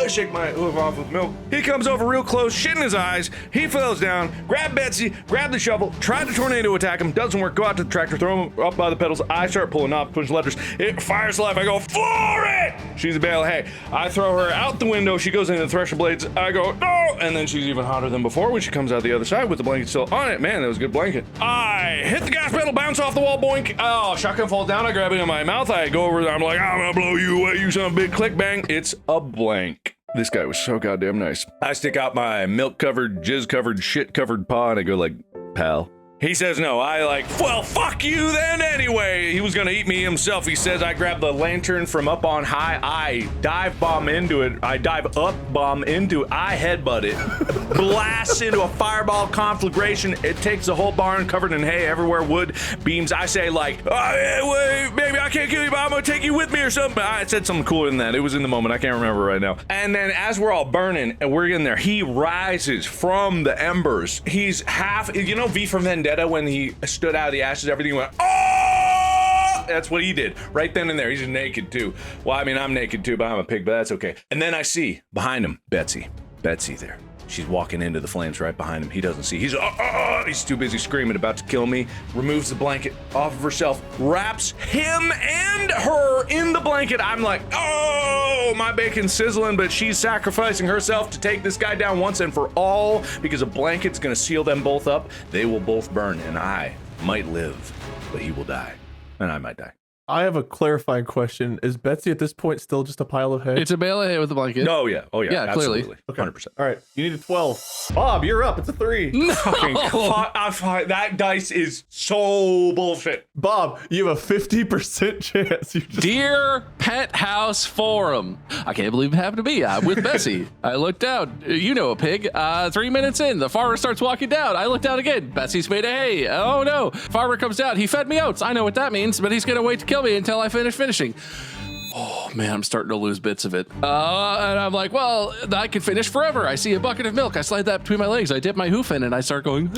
shake my hoof off with milk. He comes over real close, shit in his eyes. He falls down, grab Betsy, grab the shovel, try to tornado attack him. Doesn't work. Go out to the tractor, throw him up by the pedals. I start pulling off, push levers. It fires life. I go, floor it! She's a bale of hay. I throw her out the window. She goes into the thresher blades. I go, no! And then she's even hotter than before when she comes out the other side with the blanket still on it. Man, that was a good blanket. I hit the gas pedal, bounce off the wall, boink. Oh, shotgun falls down. I grab it in my mouth. I go over there. I'm like, I'm gonna blow you away, you son of a big click bang. It's a blank. This guy was so goddamn nice. I stick out my milk-covered, jizz-covered, shit-covered paw, and I go like, pal. He says no. I like, well, fuck you then anyway. He was gonna eat me himself. He says I grab the lantern from up on high. I dive bomb into it. I dive up bomb into it. I headbutt it. Blasts into a fireball conflagration. It takes the whole barn covered in hay everywhere, wood, beams. I say like, wait, maybe I can't kill you, but I'm gonna take you with me or something. I said something cooler than that. It was in the moment. I can't remember right now. And then as we're all burning and we're in there, he rises from the embers. He's half, you know, V for Vendetta, when he stood out of the ashes, everything went, oh! That's what he did right then and there. He's naked too. Well, I mean, I'm naked too, but I'm a pig, but that's okay. And then I see behind him, Betsy there. She's walking into the flames right behind him. He doesn't see. He's too busy screaming, about to kill me. Removes the blanket off of herself, wraps him and her in the blanket. I'm like, oh, my bacon's sizzling, but she's sacrificing herself to take this guy down once and for all because a blanket's gonna seal them both up. They will both burn, and I might live, but he will die, and I might die. I have a clarifying question. Is Betsy at this point still just a pile of hay? It's a bale of hay with a blanket. Oh yeah, Yeah, clearly. absolutely. Okay. 100%. All right, you need a 12. Bob, you're up. It's a 3. No. That dice is so bullshit. Bob, you have a 50% chance. You just... Dear Pet House Forum, I can't believe it happened to me. I'm with Bessie. I looked down. You know a pig. 3 minutes in, the farmer starts walking down. I look down again. Bessie's made of hay. Oh no. Farmer comes down. He fed me oats. I know what that means, but he's gonna wait to kill me until I finish finishing. Oh man, I'm starting to lose bits of it. And I'm like, well, I could finish forever. I see a bucket of milk. I slide that between my legs. I dip my hoof in and I start going,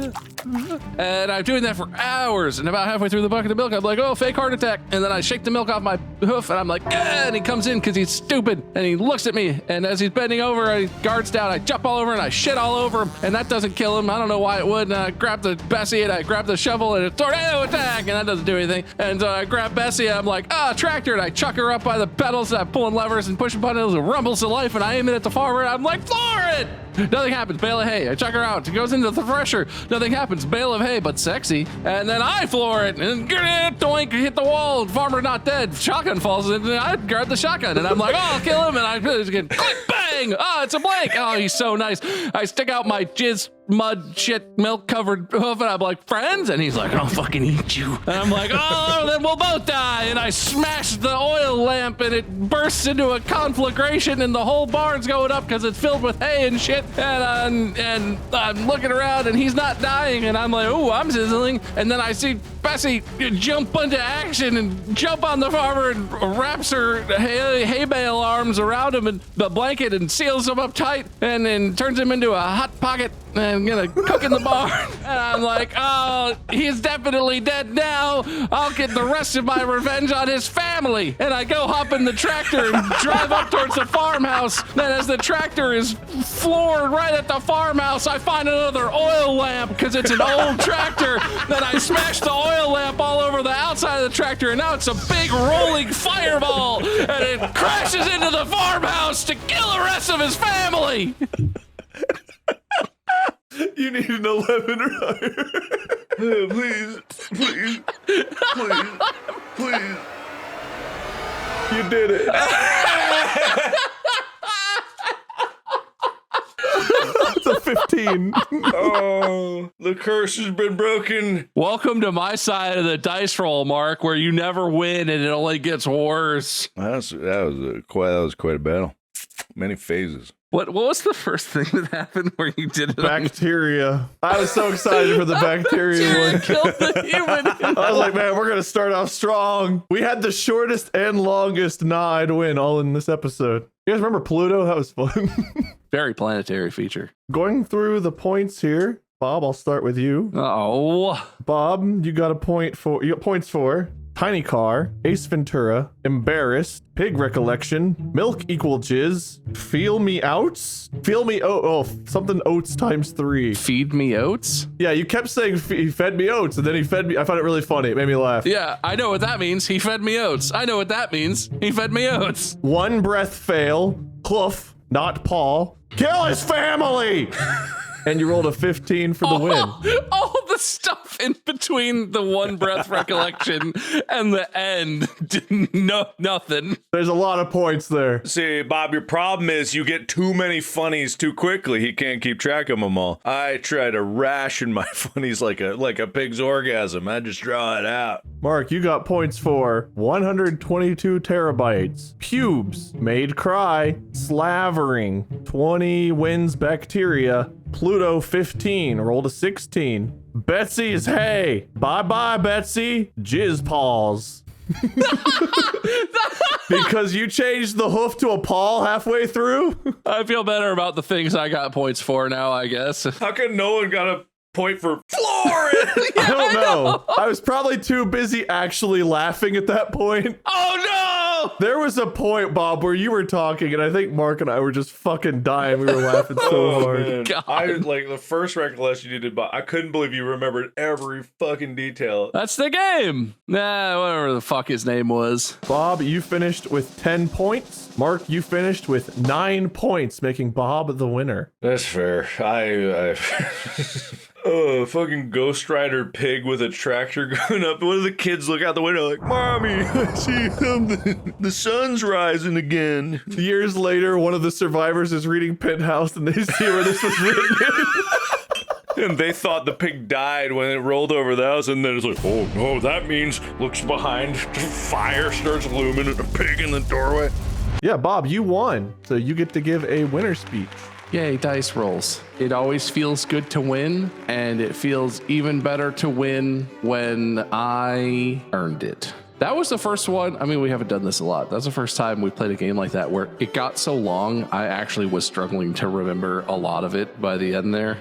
and I'm doing that for hours. And about halfway through the bucket of milk, I'm like, oh, fake heart attack. And then I shake the milk off my hoof and I'm like, and he comes in because he's stupid. And he looks at me. And as he's bending over, he guards down. I jump all over and I shit all over him. And that doesn't kill him. I don't know why it would. And I grab the Bessie and I grab the shovel and a tornado attack. And that doesn't do anything. And I grab Bessie and I'm like, tractor. And I chuck her up by the pedals. I'm pulling levers and pushing buttons. It rumbles to life. And I aim it at the farmer. And I'm like, floor it. Nothing happens. Bale of hay. I chuck her out. It goes into the thresher. Nothing happens. Bale of hay, but sexy. And then I floor it. And doink, hit the wall. Farmer not dead. Shotgun falls in. And I grab the shotgun. And I'm like, oh, I'll kill him. And I get click, bang. Oh, it's a blank. Oh, he's so nice. I stick out my jizz, mud, shit, milk covered hoof. And I'm like, friends? And he's like, I'll fucking eat you. And I'm like, oh, then we'll both die. And I smash the oil lamp and it bursts into a conflagration. And the whole barn's going up because it's filled with hay and shit. And I'm looking around and he's not dying and I'm like, oh, I'm sizzling. And then I see Bessie jump into action and jump on the farmer and wraps her hay bale arms around him and the blanket and seals him up tight and then turns him into a hot pocket and gonna cook in the barn. And I'm like, oh, he's definitely dead now. I'll get the rest of my revenge on his family. And I go hop in the tractor and drive up towards the farmhouse. Then as the tractor is floored right at the farmhouse, I find another oil lamp because it's an old tractor. Then I smash the oil lamp all over the outside of the tractor and now it's a big rolling fireball and it crashes into the farmhouse to kill the rest of his family. You need an 11 or higher. Please. You did it. It's a 15. Oh, the curse has been broken. Welcome to my side of the dice roll, Mark, where you never win and it only gets worse. That was quite a battle. Many phases. What was the first thing that happened where you did it? Bacteria. I was so excited for the bacteria one. Killed the human. I was like, man, we're going to start off strong. We had the shortest and longest I'd win all in this episode. You guys remember Pluto? That was fun. Very planetary feature. Going through the points here, Bob, I'll start with you. Oh, Bob, you got points for Tiny Car, Ace Ventura, Embarrassed, Pig Recollection, Milk equal Jizz, Feel Me Outs, something oats times 3. feed me oats. Yeah, you kept saying he fed me oats, and then he fed me. I found it really funny. It made me laugh. Yeah, I know what that means. He fed me oats. I know what that means. He fed me oats. One breath fail, Hoof, not Paul. Kill his family! And you rolled a 15 for the win. All the stuff in between the one breath recollection and the end did nothing. There's a lot of points there. See, Bob, your problem is you get too many funnies too quickly. He can't keep track of them all. I try to ration my funnies like a pig's orgasm. I just draw it out. Mark, you got points for 122 terabytes, pubes, made cry, slavering, 20 wins bacteria, Pluto 15, rolled a 16. Betsy's hay. Bye-bye, Betsy. Jizz paws. Because you changed the hoof to a paw halfway through? I feel better about the things I got points for now, I guess. How come no one got a point for Florid? I don't know. I was probably too busy actually laughing at that point. Oh no! There was a point, Bob, where you were talking, and I think Mark and I were just fucking dying. We were laughing so hard. Man. God. I like the first recollection you did, Bob. I couldn't believe you remembered every fucking detail. That's the game. Nah, whatever the fuck his name was. Bob, you finished with 10 points. Mark, you finished with 9 points, making Bob the winner. That's fair. I Oh, fucking Ghost Rider pig with a tractor going up. What do the kids look out the window like, Mommy, I see something. The sun's rising again. Years later, one of the survivors is reading Penthouse, and they see where this was written. And they thought the pig died when it rolled over the house, and then it's like, oh no, that means, looks behind, fire starts looming, and a pig in the doorway. Yeah, Bob, you won. So you get to give a winner speech. Yay, dice rolls. It always feels good to win, and it feels even better to win when I earned it. That was the first one. I mean, we haven't done this a lot. That's the first time we played a game like that where it got so long, I actually was struggling to remember a lot of it by the end there.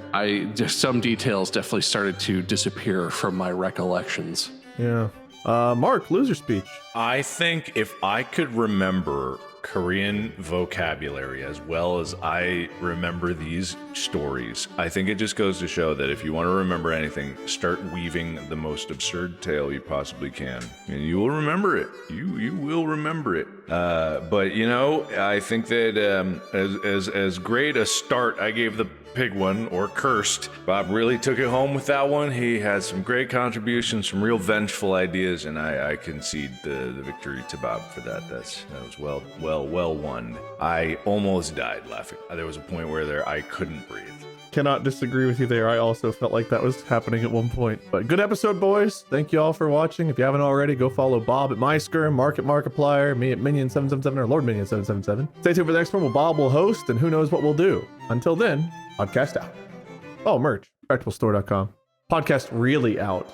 Some details definitely started to disappear from my recollections. Yeah. Mark, loser speech. I think if I could remember Korean vocabulary as well as I remember these stories, I think it just goes to show that if you want to remember anything, start weaving the most absurd tale you possibly can, and you will remember it. You will remember it. But you know, I think that as great a start I gave the pig one, or cursed, Bob really took it home with that one. He had some great contributions, some real vengeful ideas, and I concede the victory to Bob for that. That was well won. I almost died laughing. There was a point where I couldn't breathe. Cannot disagree with you there. I also felt like that was happening at one point. But good episode, boys. Thank you all for watching. If you haven't already, go follow Bob at MySkirm, Mark at Markiplier, me at Minion777, or Lord Minion777. Stay tuned for the next one where Bob will host, and who knows what we'll do. Until then, podcast out. Oh, merch. Distractiblestore.com. Podcast really out.